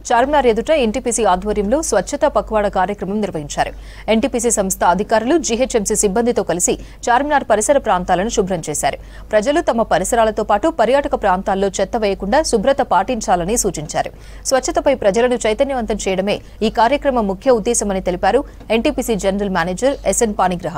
చార్మినార్ ఎదుట ఎన్టీపీసీ ఆధ్వర్యంలో స్వచ్ఛతా పక్వాడా కార్యక్రమం నిర్వహించారు. ఎన్టీపీసీ సంస్థ అధికారులు, జీహెచ్ఎంసీ సిబ్బందితో కలిసి చార్మినార్ పరిసర ప్రాంతాలను శుభ్రం చేశారు. ప్రజలు తమ పరిసరాలతో పాటు పర్యాటక ప్రాంతాల్లో చెత్త వేయకుండా శుభ్రత పాటించాలని సూచించారు. స్వచ్ఛతపై ప్రజలను చైతన్యవంతం చేయడమే ఈ కార్యక్రమం ముఖ్య ఉద్దేశమని తెలిపారు ఎన్టీపీసీ జనరల్ మేనేజర్ ఎస్ఎన్ పాణిగ్రహ.